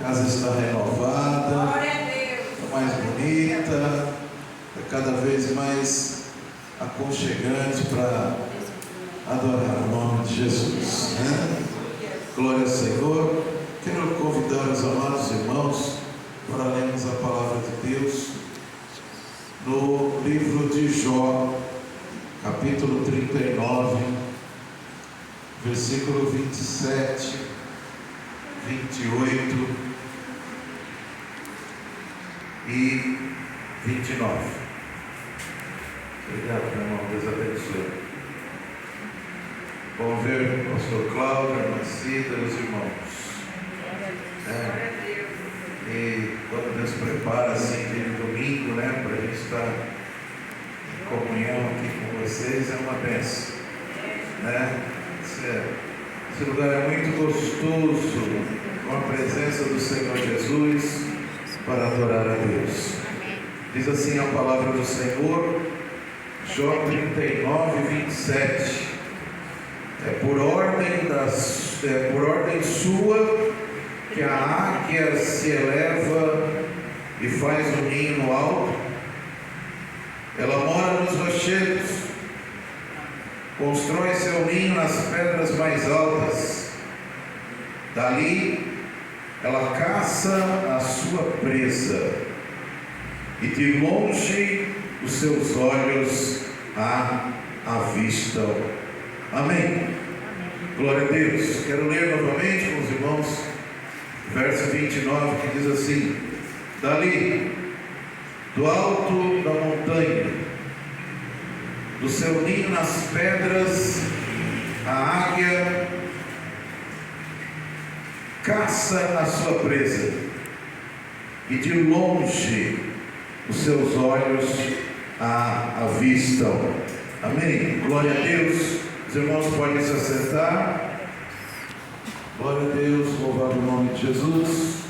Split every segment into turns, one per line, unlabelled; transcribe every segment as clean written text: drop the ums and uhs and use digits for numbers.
casa está renovada, está mais bonita, é cada vez mais aconchegante para adorar o nome de Jesus, né? Glória ao Senhor. Quero convidar os amados irmãos para lermos a palavra de Deus no livro de Jó, capítulo 39, versículo 27, 28 e 29. Obrigado, meu irmão. Deus abençoe. Bom ver o pastor Cláudio, a irmã Cida e os irmãos. E quando Deus prepara assim aquele domingo, né, para a gente estar em comunhão aqui com vocês, é uma bênção, né? Esse lugar é muito gostoso, com a presença do Senhor Jesus, para adorar a Deus. Diz assim a palavra do Senhor, Jó 39, 27. É por ordem sua que a águia se eleva e faz um ninho no alto. Ela mora nos rochedos, constrói seu ninho nas pedras mais altas. Dali ela caça a sua presa, e de longe os seus olhos a avistam. Amém. Glória a Deus. Quero ler novamente com os irmãos verso 29, que diz assim: dali, do alto da montanha, do seu ninho nas pedras, a águia caça a sua presa, e de longe os seus olhos a avistam. Amém. Glória a Deus. Os irmãos podem se assentar. Glória a Deus, louvado o nome de Jesus.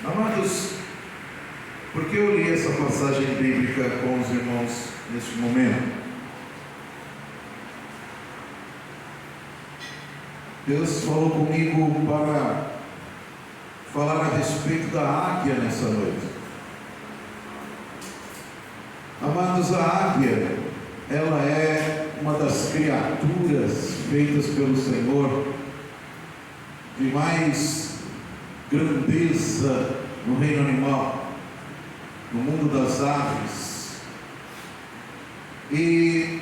Amados, por que eu li essa passagem bíblica com os irmãos neste momento? Deus falou comigo para falar a respeito da águia nessa noite. Amados, a águia, ela é uma das criaturas feitas pelo Senhor de mais grandeza no reino animal, no mundo das aves. E,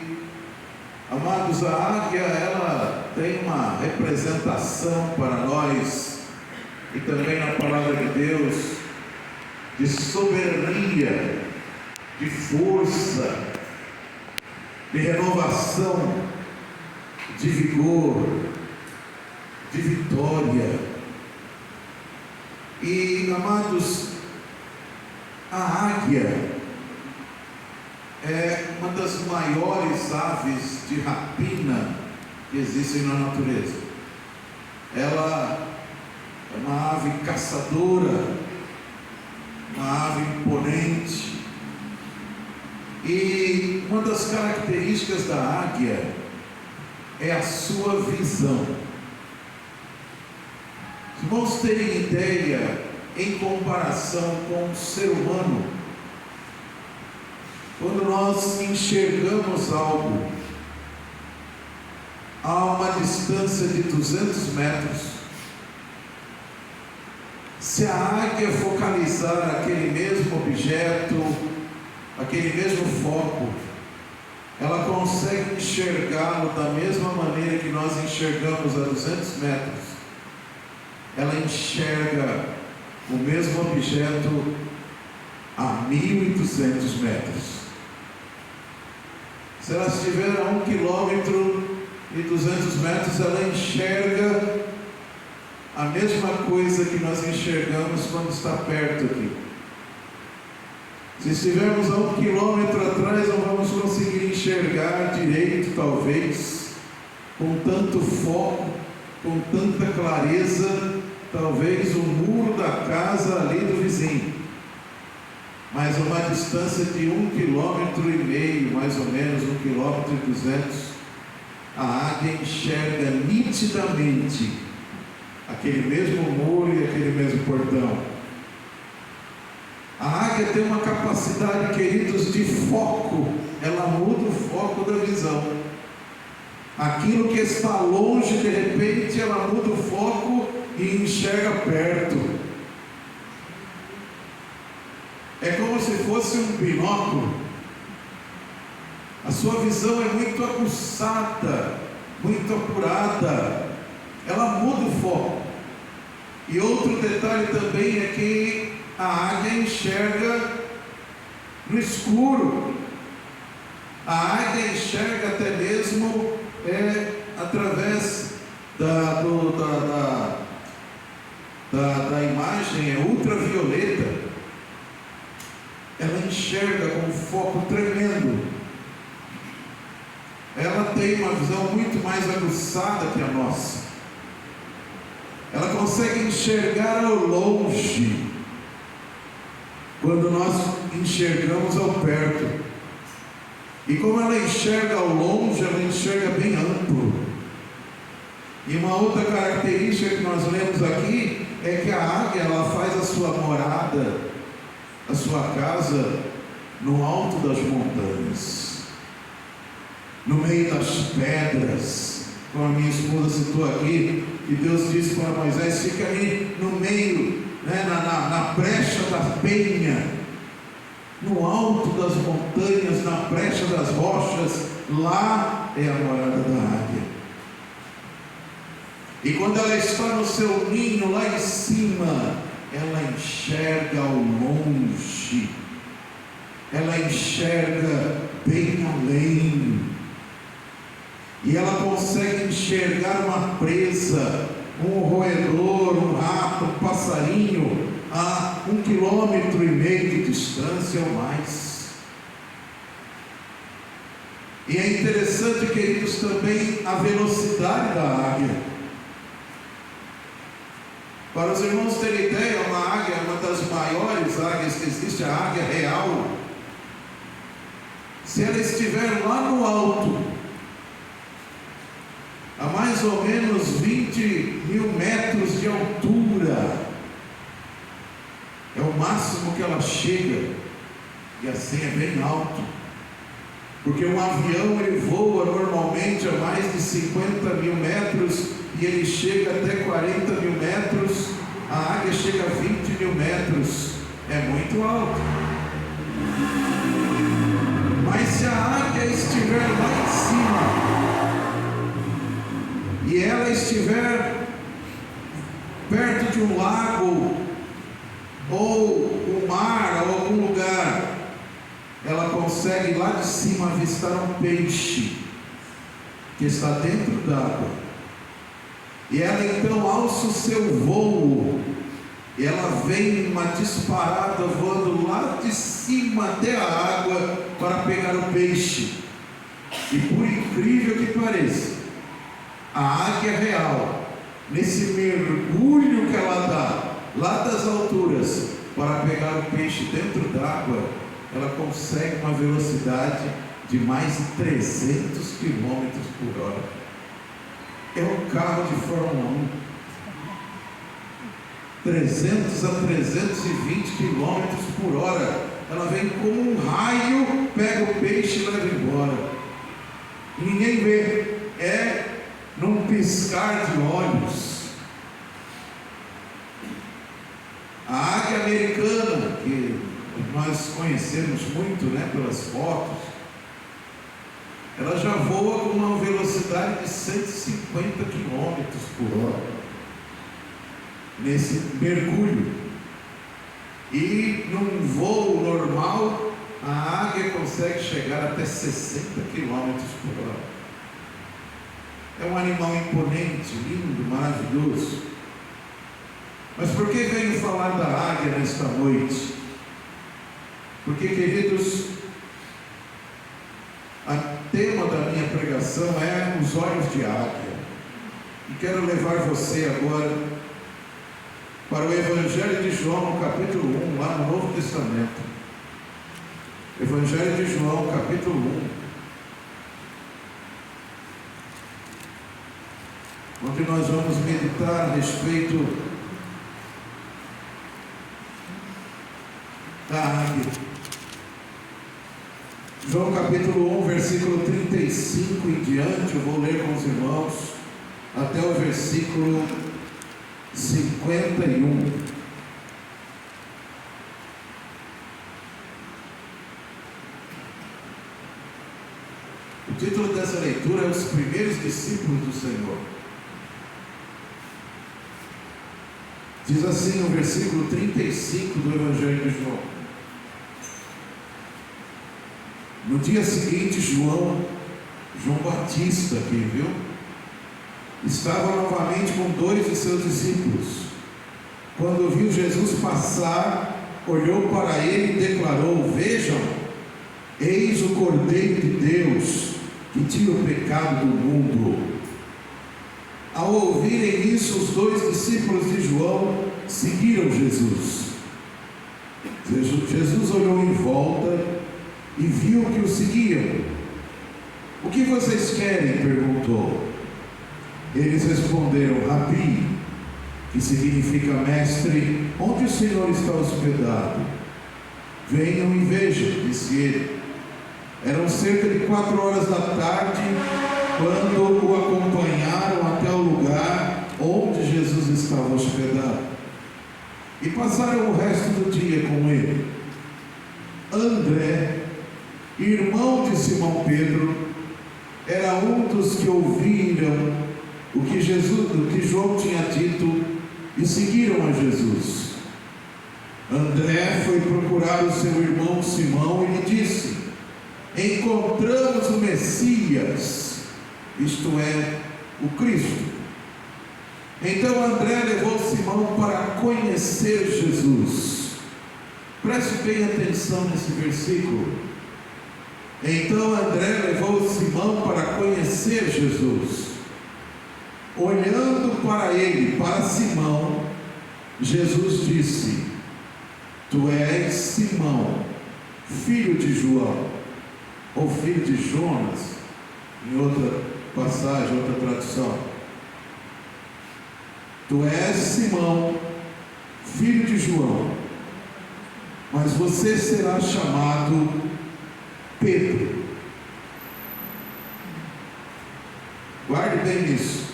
amados, a águia, ela tem uma representação para nós, e também na palavra de Deus, de soberania, de força, de renovação, de vigor, de vitória. E, amados, a águia é uma das maiores aves de rapina que existem na natureza. Ela é uma ave caçadora, uma ave imponente. E uma das características da águia é a sua visão. Os irmãos terem ideia, em comparação com o ser humano, quando nós enxergamos algo a uma distância de 200 metros, se a águia focalizar aquele mesmo objeto, aquele mesmo foco, ela consegue enxergá-lo da mesma maneira que nós enxergamos a 200 metros. Ela enxerga o mesmo objeto a 1.200 metros. Se ela estiver a 1 quilômetro e 200 metros, ela enxerga a mesma coisa que nós enxergamos quando está perto aqui. Se estivermos a 1 quilômetro atrás, não vamos conseguir enxergar direito, talvez, com tanto foco, com tanta clareza, talvez o muro da casa ali do vizinho. mas a uma distância de 1,5 km, mais ou menos 1,2 km, a águia enxerga nitidamente aquele mesmo muro e aquele mesmo portão. A águia tem uma capacidade, queridos, de foco. Ela muda o foco da visão. Aquilo que está longe, de repente, ela muda o foco e enxerga perto. É como se fosse um binóculo. A sua visão é muito aguçada, muito apurada. Ela muda o foco. E outro detalhe também é que a águia enxerga no escuro. A águia enxerga até mesmo através da imagem ultravioleta. Ela enxerga com um foco tremendo. Ela tem uma visão muito mais aguçada que a nossa. Ela consegue enxergar ao longe, quando nós enxergamos ao perto. E como ela enxerga ao longe, ela enxerga bem amplo. E uma outra característica que nós lemos aqui é que a águia, ela faz a sua morada, a sua casa, no alto das montanhas, no meio das pedras. Como a minha esposa citou aqui, que Deus disse para Moisés: fica ali no meio, na brecha da penha, no alto das montanhas, na brecha das rochas. Lá é a morada da águia. E quando ela está no seu ninho lá em cima, ela enxerga ao longe, ela enxerga bem além. E ela consegue enxergar uma presa, um roedor, um rato, um passarinho a 1,5 km de distância ou mais. E é interessante, queridos, também a velocidade da águia. Para os irmãos terem ideia, uma águia é uma das maiores águias que existe, a águia real. Se ela estiver lá no alto, a mais ou menos 20.000 metros de altura, é o máximo que ela chega, e assim é bem alto, porque um avião ele voa normalmente a mais de 50.000 metros, e ele chega até 40.000 metros, a águia chega a 20.000 metros, é muito alto. Mas se a águia estiver lá em cima, e ela estiver perto de um lago, ou um mar, ou algum lugar, ela consegue lá de cima avistar um peixe que está dentro d'água. E ela então alça o seu voo, e ela vem uma disparada voando lá de cima até a água para pegar o peixe. E por incrível que pareça, a águia real, nesse mergulho que ela dá lá das alturas para pegar o peixe dentro d'água, ela consegue uma velocidade de mais de 300 km por hora. É um carro de Fórmula 1. 300 a 320 km por hora. Ela vem como um raio, pega o peixe e leva embora. E ninguém vê. É num piscar de olhos. A águia americana, que nós conhecemos muito, pelas fotos, ela já voa com uma velocidade de 150 km por hora nesse mergulho. E num voo normal, a águia consegue chegar até 60 km por hora. É um animal imponente, lindo, maravilhoso. Mas por que venho falar da águia nesta noite? Porque, queridos, o tema da minha pregação é os olhos de águia. E quero levar você agora para o Evangelho de João, no capítulo 1, lá no Novo Testamento. Evangelho de João, capítulo 1, onde nós vamos meditar a respeito da águia. João capítulo 1, versículo 35 em diante, eu vou ler com os irmãos até o versículo 51. O título dessa leitura é Os Primeiros Discípulos do Senhor. Diz assim no versículo 35 do Evangelho de João: no dia seguinte, João Batista aqui, viu? Estava novamente com 2 de seus discípulos. Quando viu Jesus passar, olhou para ele e declarou: vejam, eis o Cordeiro de Deus, que tira o pecado do mundo. Ao ouvirem isso, os 2 discípulos de João seguiram Jesus. Jesus olhou em volta e viu que o seguiam. O que vocês querem? Perguntou. Eles responderam: Rabi, que significa mestre, onde o Senhor está hospedado? Venham e vejam, disse ele. Eram cerca de 4 horas da tarde quando o acompanharam até o lugar onde Jesus estava hospedado e passaram o resto do dia com ele. André, irmão de Simão Pedro, era um dos que ouviram o que João tinha dito e seguiram a Jesus. André foi procurar o seu irmão Simão e lhe disse: encontramos o Messias, isto é, o Cristo. Então André levou Simão para conhecer Jesus. Preste bem atenção nesse versículo. Então André levou Simão para conhecer Jesus. Olhando para ele, para Simão, Jesus disse: tu és Simão, filho de João, ou filho de Jonas, em outra passagem, outra tradução. Tu és Simão, filho de João, mas você será chamado Pedro. Guarde bem isso.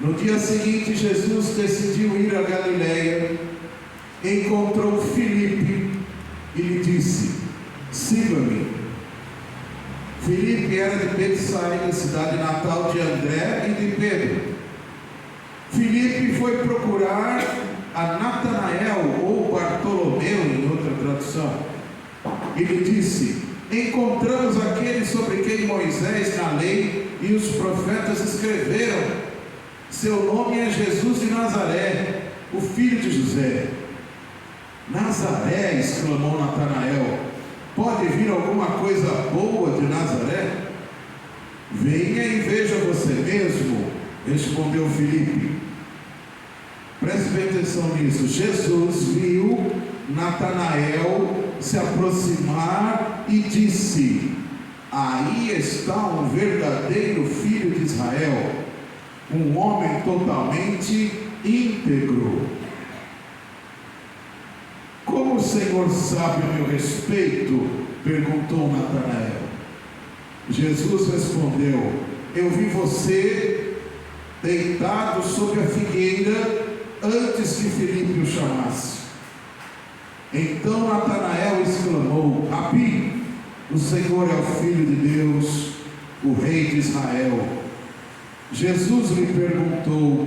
No dia seguinte, Jesus decidiu ir a Galileia, encontrou Filipe e lhe disse: siga-me. Filipe era de Betsaida, cidade natal de André e de Pedro. Filipe foi procurar a Natanael, ou Bartolomeu em outra tradução, e lhe disse: encontramos aquele sobre quem Moisés na lei e os profetas escreveram. Seu nome é Jesus de Nazaré, o filho de José. Nazaré, exclamou Natanael, pode vir alguma coisa boa de Nazaré? Venha e veja você mesmo, respondeu Filipe. Preste bem atenção nisso. Jesus viu Natanael se aproximar e disse: aí está um verdadeiro filho de Israel, um homem totalmente íntegro. Como o Senhor sabe a meu respeito? Perguntou Natanael. Jesus respondeu: eu vi você deitado sob a figueira antes que Filipe o chamasse. Então Natanael exclamou: Rabi, o Senhor é o Filho de Deus, o Rei de Israel. Jesus lhe perguntou: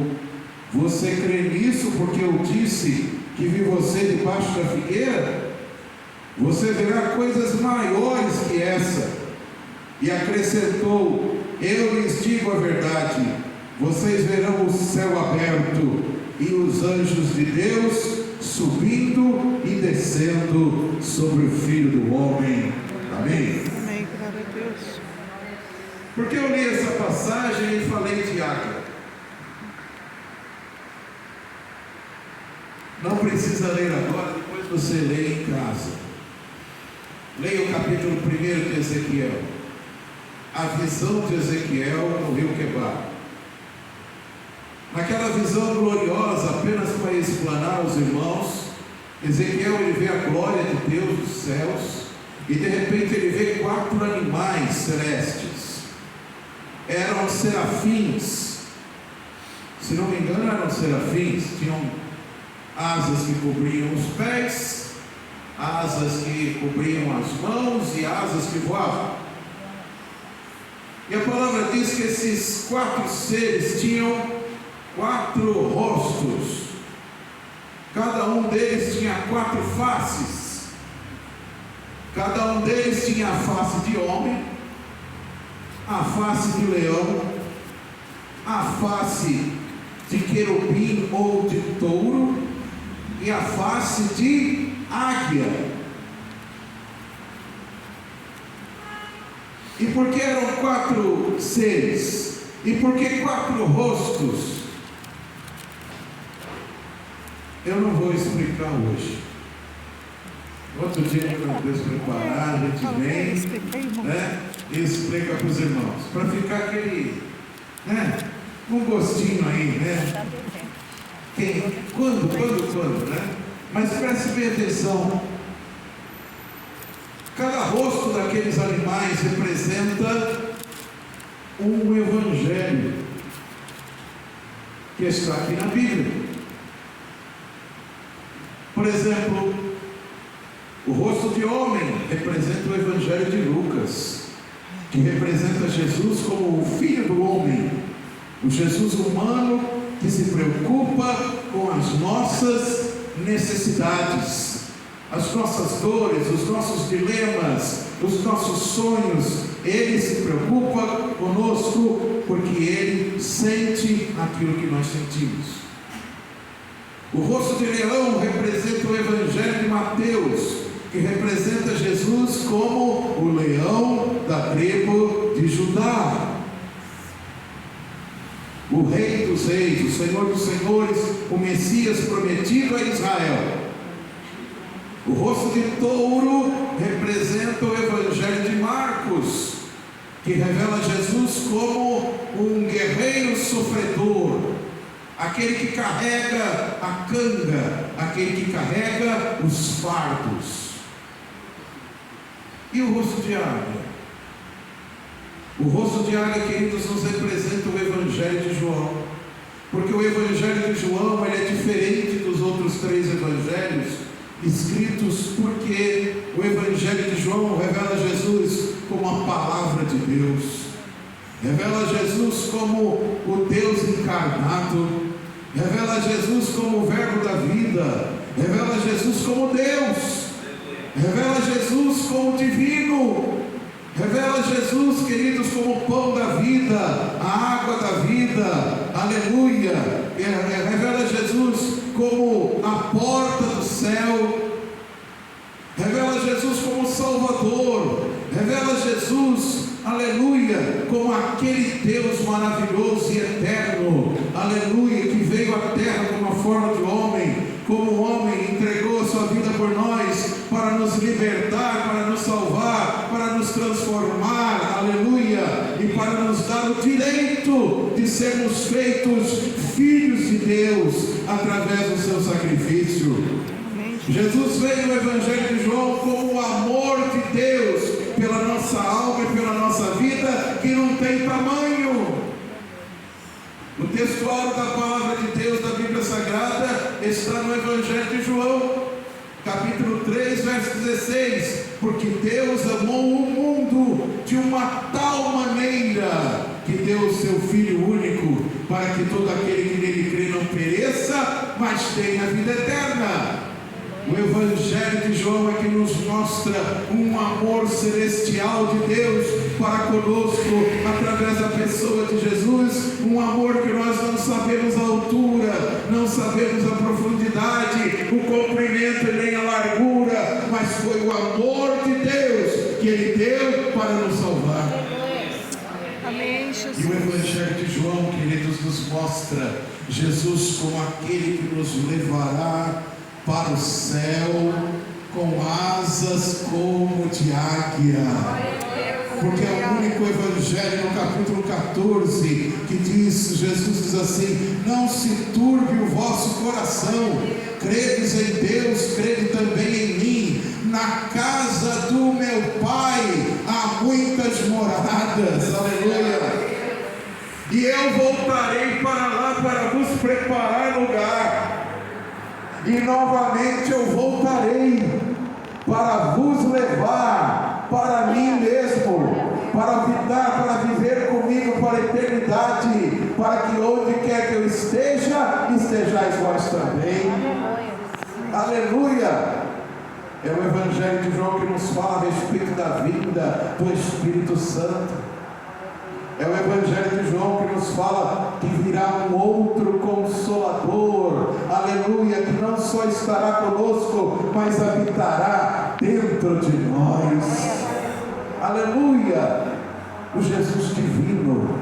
você crê nisso porque eu disse que vi você debaixo da figueira? Você verá coisas maiores que essa. E acrescentou: eu lhes digo a verdade, vocês verão o céu aberto e os anjos de Deus subindo e descendo sobre o Filho do Homem. Amém?
Amém, glória a Deus.
Porque eu li essa passagem e falei de águia. Não precisa ler agora, depois você lê em casa. Leia o capítulo 1 de Ezequiel. A visão de Ezequiel no rio Quebar. Naquela visão gloriosa, apenas para explanar os irmãos, Ezequiel ele vê a glória de Deus dos céus, e de repente ele vê 4 animais celestes. Eram serafins, se não me engano eram serafins, tinham asas que cobriam os pés, asas que cobriam as mãos e asas que voavam. E a palavra diz que esses 4 seres tinham 4 rostos, cada um deles tinha 4 faces, cada um deles tinha a face de homem, a face de leão, a face de querubim ou de touro e a face de águia. E por que eram 4 seres? E por que 4 rostos? Eu não vou explicar hoje. Outro dia, quando Deus preparar, a gente vem, né, e explica para os irmãos, para ficar aquele, né, um gostinho aí, né? Quando, né? Mas preste bem atenção. Cada rosto daqueles animais representa um evangelho que está aqui na Bíblia. Por exemplo, o rosto de homem representa o evangelho de Lucas, que representa Jesus como o Filho do homem, o Jesus humano que se preocupa com as nossas necessidades, as nossas dores, os nossos dilemas, os nossos sonhos. Ele se preocupa conosco porque Ele sente aquilo que nós sentimos. O rosto de leão representa o Evangelho de Mateus, que representa Jesus como o leão da tribo de Judá, o Rei dos Reis, o Senhor dos Senhores, o Messias prometido a Israel. O rosto de touro representa o Evangelho de Marcos, que revela Jesus como um guerreiro sofredor, aquele que carrega a canga, aquele que carrega os fardos. E o rosto de águia? O rosto de águia, queridos, nos representa o Evangelho de João, porque o Evangelho de João ele é diferente dos outros 3 evangelhos escritos, porque o Evangelho de João revela Jesus como a palavra de Deus, revela Jesus como o Deus encarnado, revela Jesus como o verbo da vida, revela Jesus como Deus, revela Jesus como divino, revela Jesus, queridos, como o pão da vida, a água da vida, aleluia, revela Jesus como a porta do céu, revela Jesus como Salvador, revela Jesus, aleluia, como aquele Deus maravilhoso e eterno, aleluia, que veio à terra com uma forma de homem, como homem entregou a sua vida por nós, para nos libertar, para nos salvar, para nos transformar, aleluia, e para nos dar o direito de sermos feitos filhos de Deus, através do seu sacrifício. Jesus veio no Evangelho de João como o amor de Deus pela nossa alma e pela nossa vida, que não tem tamanho. O textuário da palavra de Deus da Bíblia Sagrada está no Evangelho de João, capítulo 3, verso 16, porque Deus amou o mundo de uma tal maneira que deu o seu Filho único, para que todo aquele que nele crê não pereça, mas tenha a vida eterna. O Evangelho de João é que nos mostra um amor celestial de Deus para conosco, através da pessoa de Jesus, um amor que nós não sabemos a altura, não sabemos a profundidade, o comprimento e nem a largura, mas foi o amor de Deus que Ele deu para nos salvar.
Amém, Jesus.
E o Evangelho de João, queridos, nos mostra Jesus como aquele que nos levará para o céu,
com asas como de águia. Porque é o único evangelho no capítulo 14 que diz, Jesus diz assim: não se turbe o vosso coração, credes em Deus, crede também em mim. Na casa do meu Pai há muitas moradas, aleluia. E eu voltarei para lá para vos preparar lugar, e novamente eu voltarei para vos levar para mim mesmo, para viver comigo para a eternidade, para que onde quer que eu esteja, estejais vós também. Aleluia! É o Evangelho de João que nos fala a respeito da vinda do Espírito Santo. É o Evangelho de João que nos fala que virá um outro Consolador, aleluia, que não só estará conosco, mas habitará dentro de nós, aleluia. O Jesus divino.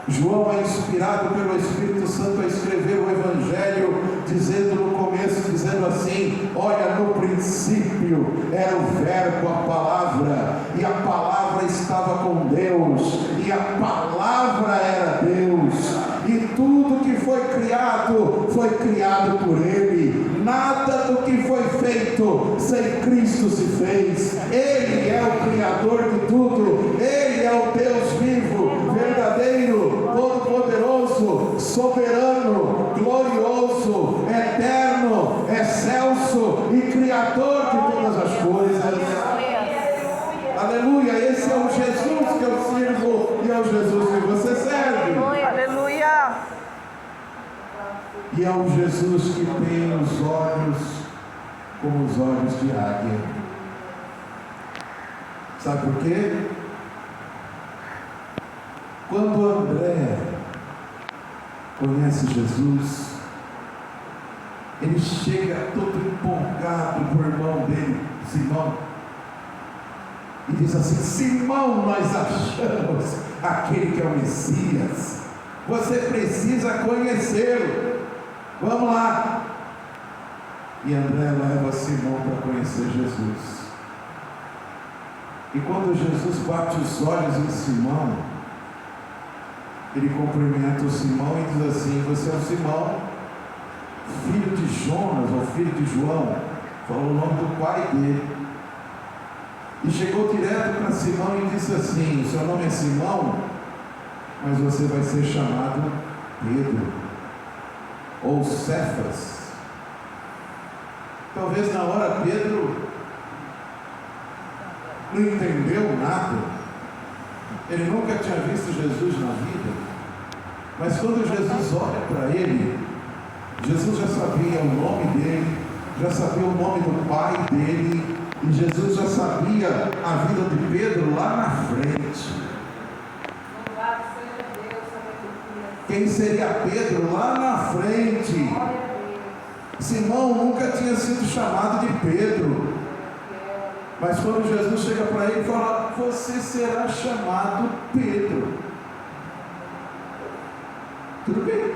João é inspirado pelo Espírito Santo a escrever o Evangelho, dizendo no começo, dizendo assim: olha, no princípio era o Verbo, a palavra, e a palavra estava com Deus, e a palavra era Deus, e tudo que foi criado por Ele. Nada do que foi feito sem Cristo se fez. Ele é o Criador de tudo, Ele é o Deus vivo, verdadeiro, todo-poderoso, soberano, glorioso, eterno, excelso e Criador de todas as coisas. Aleluia, esse é o Jesus que eu sirvo e é o Jesus que você serve.
Aleluia.
E é o Jesus que tem os olhos como os olhos de águia. Sabe por quê? Quando André conhece Jesus, ele chega todo empolgado para o irmão dele, Simão, e diz assim: Simão, nós achamos aquele que é o Messias, você precisa conhecê-lo, vamos lá. E André leva Simão para conhecer Jesus. E quando Jesus bate os olhos em Simão, ele cumprimenta o Simão e diz assim: você é o Simão, filho de Jonas, ou filho de João. Falou o nome do pai dele. E chegou direto para Simão e disse assim: seu nome é Simão, mas você vai ser chamado Pedro, ou Cefas. Talvez na hora Pedro não entendeu nada, ele nunca tinha visto Jesus na vida, mas quando Jesus olha para ele, Jesus já sabia o nome dele, já sabia o nome do pai dele, e Jesus já sabia a vida de Pedro lá na frente. Quem seria Pedro lá na frente? Simão nunca tinha sido chamado de Pedro, mas quando Jesus chega para ele e fala: você será chamado Pedro. Tudo bem.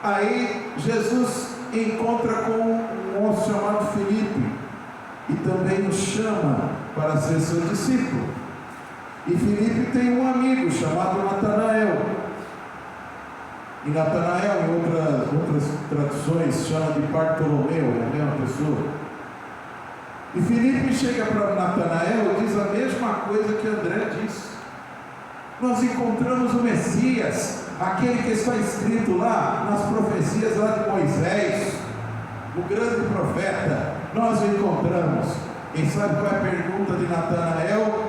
Aí Jesus encontra com um moço chamado Filipe e também o chama para ser seu discípulo. E Filipe tem um amigo chamado Natanael. E Natanael, em outras traduções, chama de Bartolomeu, é a mesma pessoa. E Filipe chega para Natanael e diz a mesma coisa que André disse: nós encontramos o Messias, aquele que está escrito lá nas profecias lá de Moisés, o grande profeta. Nós o encontramos. Quem sabe qual é a pergunta de Natanael?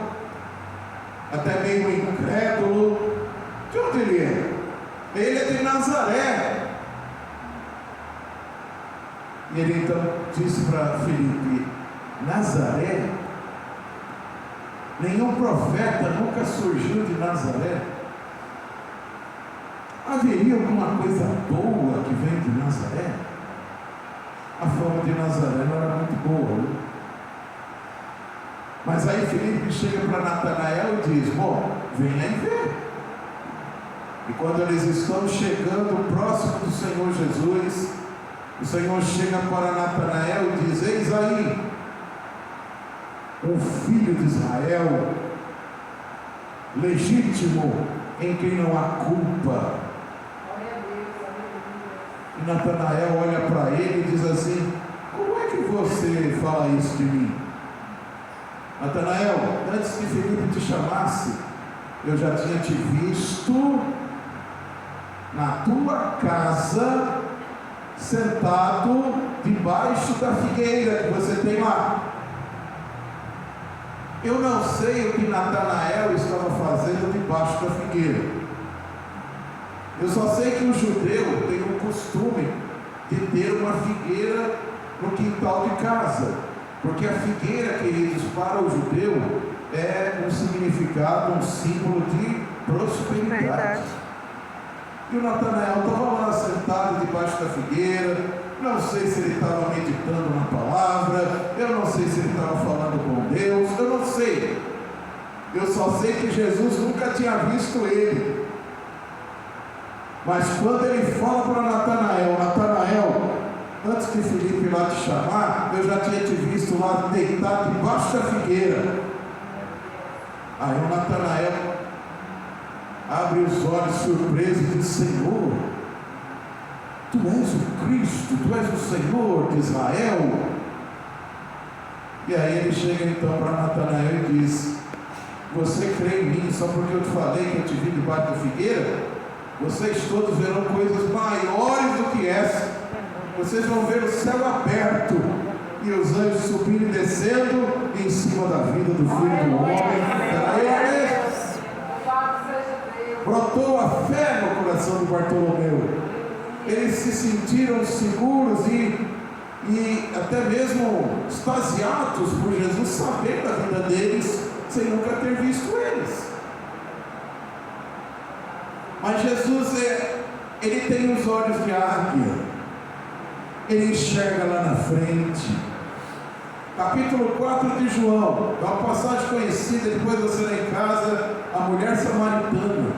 Até meio incrédulo: de onde ele é? Ele é de Nazaré. E ele então disse para Filipe: Nazaré? Nenhum profeta nunca surgiu de Nazaré. Haveria alguma coisa boa que vem de Nazaré? A fama de Nazaré não era muito boa, né? Mas aí Filipe chega para Natanael e diz: bom, venha e vê. E quando eles estão chegando próximo do Senhor Jesus, O Senhor chega para Natanael e diz: eis aí um filho de Israel, legítimo, em quem não há culpa. E Natanael olha para ele e diz assim: como é que você fala isso de mim? Natanael, antes que Felipe te chamasse, eu já tinha te visto na tua casa, sentado debaixo da figueira que você tem lá. Eu não sei o que Natanael estava fazendo debaixo da figueira. Eu só sei que o judeu tem o costume de ter uma figueira no quintal de casa, porque a figueira, queridos, para o judeu é um significado, um símbolo de prosperidade.
Verdade.
E o Natanael estava lá sentado debaixo da figueira. Não sei se ele estava meditando na palavra, eu não sei se ele estava falando com Deus, eu não sei. Eu só sei que Jesus nunca tinha visto ele. Mas quando ele fala para Natanael: Natanael, antes que Felipe lá te chamar, eu já tinha te visto lá deitado debaixo da figueira. Aí o Natanael abre os olhos surpreso e diz: Senhor, Tu és o Cristo, Tu és o Senhor de Israel. E aí ele chega então para Natanael e diz: você crê em mim só porque eu te falei que eu te vi debaixo da figueira? Vocês todos verão coisas maiores do que essa. Vocês vão ver o céu aberto e os anjos subindo e descendo em cima da vida do Filho do Homem. Brotou a fé no coração de Bartolomeu. Eles se sentiram seguros e até mesmo extasiados por Jesus saber da vida deles sem nunca ter visto eles. Mas Jesus ele tem os olhos de águia. Ele enxerga lá na frente. Capítulo 4 de João, é uma passagem conhecida, depois você lá em casa, a mulher samaritana.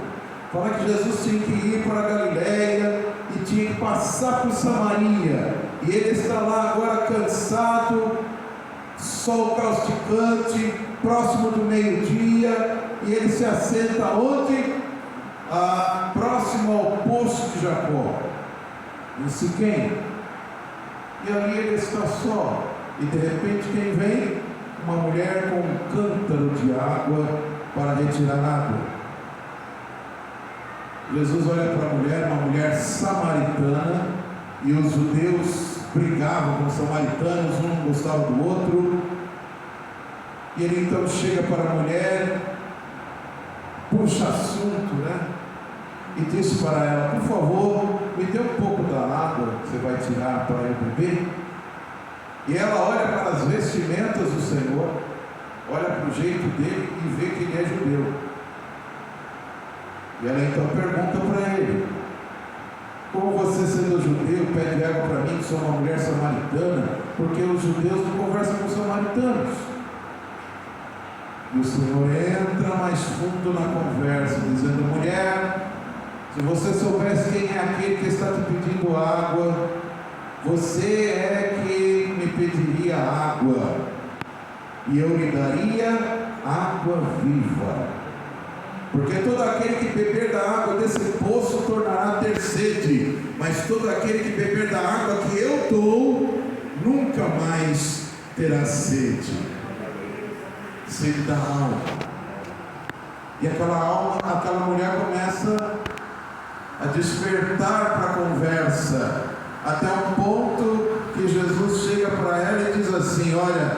Fala que Jesus tinha que ir para a Galileia e tinha que passar por Samaria. E ele está lá agora cansado, sol causticante, próximo do meio-dia, e ele se assenta onde? Próximo ao poço de Jacó, em Siquém. E ali ele está só. E de repente quem vem? Uma mulher com um cântaro de água para retirar água. Jesus olha para a mulher, uma mulher samaritana, e os judeus brigavam com os samaritanos, um não gostava do outro. E ele então chega para a mulher, puxa assunto, né? E disse para ela: por favor, me dê um pouco da água que você vai tirar para eu beber. E ela olha para as vestimentas do Senhor, olha para o jeito dele e vê que ele é judeu. E ela então pergunta para ele: como você, sendo judeu, pede água para mim, que sou uma mulher samaritana? Porque os judeus não conversam com os samaritanos. E o Senhor entra mais fundo na conversa, dizendo: mulher, se você soubesse quem é aquele que está te pedindo água, você é que me pediria água, e eu lhe daria água viva. Porque todo aquele que beber da água desse poço tornará a ter sede, mas todo aquele que beber da água que eu dou, nunca mais terá sede. Sede da alma. E aquela mulher começa a despertar para a conversa, até um ponto que Jesus chega para ela e diz assim: olha,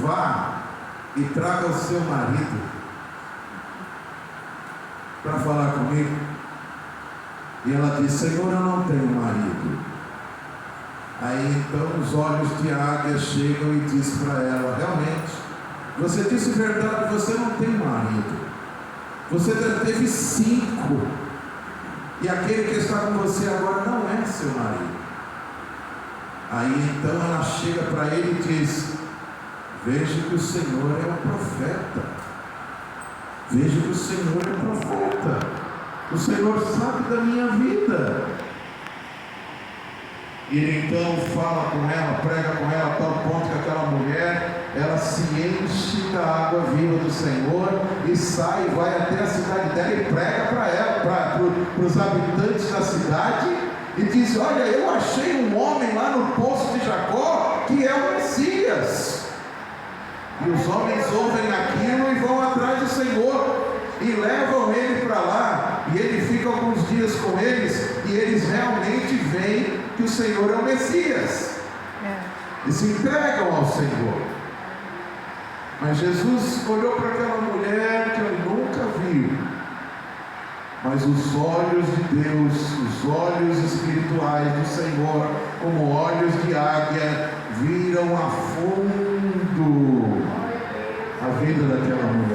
vá e traga o seu marido para falar comigo. E ela diz: Senhor, eu não tenho marido. Aí então os olhos de águia chegam e diz para ela: realmente, você disse verdade, você não tem marido. Você já teve 5, e aquele que está com você agora não é seu marido. Aí então ela chega para ele e diz: veja que o Senhor é um profeta. Veja que o Senhor é profeta. O Senhor sabe da minha vida. E ele então fala com ela, prega com ela, a tal ponto que aquela mulher, ela se enche da água viva do Senhor e sai, vai até a cidade dela e prega para ela, para os habitantes da cidade, e diz: olha, eu achei um homem lá no poço de Jacó que é o Messias. E os homens ouvem aquilo e vão atrás do Senhor e levam ele para lá, e ele fica alguns dias com eles, e eles realmente veem que o Senhor é o Messias, e se entregam ao Senhor. Mas Jesus olhou para aquela mulher que ele nunca viu, mas os olhos de Deus, os olhos espirituais do Senhor, como olhos de águia, viram a fundo a vida daquela mulher.